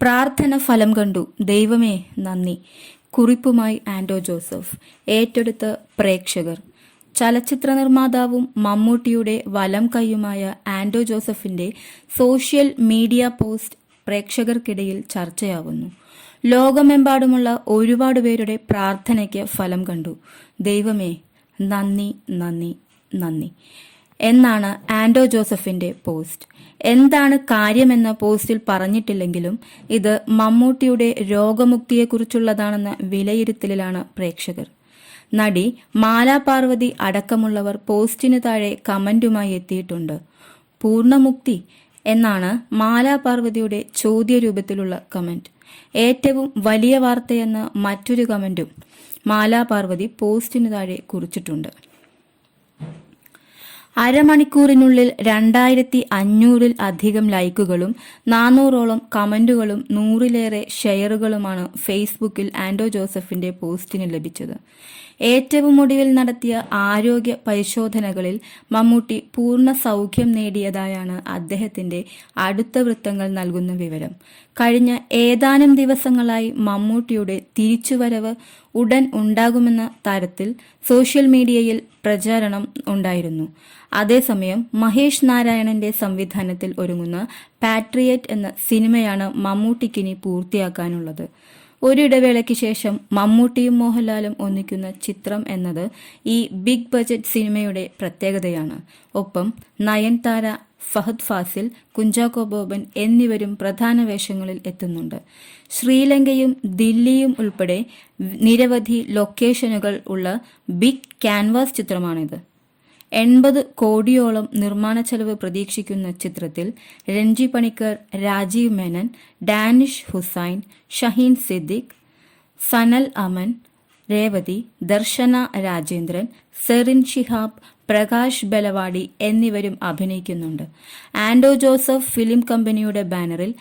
പ്രാർത്ഥന ഫലം കണ്ടു, ദൈവമേ നന്ദി. കുറിപ്പുമായി ആൻഡോ ജോസഫ്. ഏറ്റെടുത്ത പ്രേക്ഷകർ. ചലച്ചിത്ര നിർമ്മാതാവും മമ്മൂട്ടിയുടെ വലം കൈയുമായ ആൻഡോ ജോസഫിന്റെ സോഷ്യൽ മീഡിയ പോസ്റ്റ് പ്രേക്ഷകർക്കിടയിൽ ചർച്ചയാവുന്നു. ലോകമെമ്പാടുമുള്ള ഒരുപാട് പേരുടെ പ്രാർത്ഥനയ്ക്ക് ഫലം കണ്ടു, ദൈവമേ നന്ദി നന്ദി നന്ദി എന്നാണ് ആൻഡോ ജോസഫിന്റെ പോസ്റ്റ്. എന്താണ് കാര്യമെന്ന പോസ്റ്റിൽ പറഞ്ഞിട്ടില്ലെങ്കിലും ഇത് മമ്മൂട്ടിയുടെ രോഗമുക്തിയെക്കുറിച്ചുള്ളതാണെന്ന വിലയിരുത്തലിലാണ് പ്രേക്ഷകർ. നടി മാലാ പാർവതി അടക്കമുള്ളവർ പോസ്റ്റിന് താഴെ കമന്റുമായി എത്തിയിട്ടുണ്ട്. പൂർണ്ണമുക്തി എന്നാണ് മാലാ പാർവതിയുടെ ചോദ്യരൂപത്തിലുള്ള കമന്റ്. ഏറ്റവും വലിയ വാർത്തയെന്ന മറ്റൊരു കമന്റും മാലാ പാർവതി പോസ്റ്റിന് താഴെ കുറിച്ചിട്ടുണ്ട്. അരമണിക്കൂറിനുള്ളിൽ 2500-ൽ അധികം ലൈക്കുകളും 400-ഓളം കമന്റുകളും 100-ലേറെ ഷെയറുകളുമാണ് ഫേസ്ബുക്കിൽ ആൻഡോ ജോസഫിന്റെ പോസ്റ്റിന് ലഭിച്ചത്. ഏറ്റവും ഒടുവിൽ നടത്തിയ ആരോഗ്യ പരിശോധനകളിൽ മമ്മൂട്ടി പൂർണ്ണ സൗഖ്യം നേടിയതായാണ് അദ്ദേഹത്തിന്റെ അടുത്ത വൃത്തങ്ങൾ നൽകുന്ന വിവരം. കഴിഞ്ഞ ഏതാനും ദിവസങ്ങളായി മമ്മൂട്ടിയുടെ തിരിച്ചുവരവ് ഉടൻ ഉണ്ടാകുമെന്ന തരത്തിൽ സോഷ്യൽ മീഡിയയിൽ പ്രചാരണം ഉണ്ടായിരുന്നു. അതേസമയം മഹേഷ് നാരായണന്റെ സംവിധാനത്തിൽ ഒരുങ്ങുന്ന പാട്രിയറ്റ് എന്ന സിനിമയാണ് മമ്മൂട്ടിക്കിനി പൂർത്തിയാക്കാനുള്ളത്. ഒരിടവേളയ്ക്ക് ശേഷം മമ്മൂട്ടിയും മോഹൻലാലും ഒന്നിക്കുന്ന ചിത്രം എന്നത് ഈ ബിഗ് ബജറ്റ് സിനിമയുടെ പ്രത്യേകതയാണ്. ഒപ്പം നയൻതാര, ഫഹദ് ഫാസിൽ, കുഞ്ചാക്കോ ബോബൻ എന്നിവരും പ്രധാന വേഷങ്ങളിൽ എത്തുന്നുണ്ട്. ശ്രീലങ്കയും ദില്ലിയും ഉൾപ്പെടെ നിരവധി ലൊക്കേഷനുകൾ ഉള്ള ബിഗ് ക്യാൻവാസ് ചിത്രമാണിത്. 80 കോടിയോളം നിർമ്മാണ ചെലവ് പ്രതീക്ഷിക്കുന്ന ചിത്രത്തിൽ രഞ്ജി പണിക്കർ, രാജീവ് മേനൻ, ഡാനിഷ് ഹുസൈൻ, ഷഹീൻ സിദ്ദിഖ്, സനൽ അമൻ, രേവതി, ദർശന രാജേന്ദ്രൻ, സെറിൻ ഷിഹാബ്, പ്രകാശ് ബലവാടി എന്നിവരും അഭിനയിക്കുന്നുണ്ട്. ആൻഡോ ജോസഫ് ഫിലിം കമ്പനിയുടെ ബാനറിൽ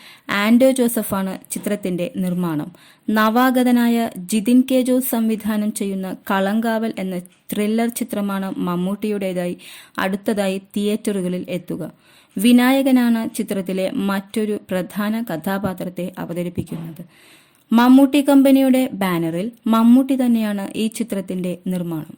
ആൻഡോ ജോസഫാണ് ചിത്രത്തിന്റെ നിർമ്മാണം. നവാഗതനായ ജിതിൻ കെ ജോസ് സംവിധാനം ചെയ്യുന്ന കളങ്കാവൽ എന്ന ത്രില്ലർ ചിത്രമാണ് മമ്മൂട്ടിയുടേതായി അടുത്തതായി തിയേറ്ററുകളിൽ എത്തുക. വിനായകനാണ് ചിത്രത്തിലെ മറ്റൊരു പ്രധാന കഥാപാത്രത്തെ അവതരിപ്പിക്കുന്നത്. മമ്മൂട്ടി കമ്പനിയുടെ ബാനറിൽ മമ്മൂട്ടി തന്നെയാണ് ഈ ചിത്രത്തിന്റെ നിർമ്മാണം.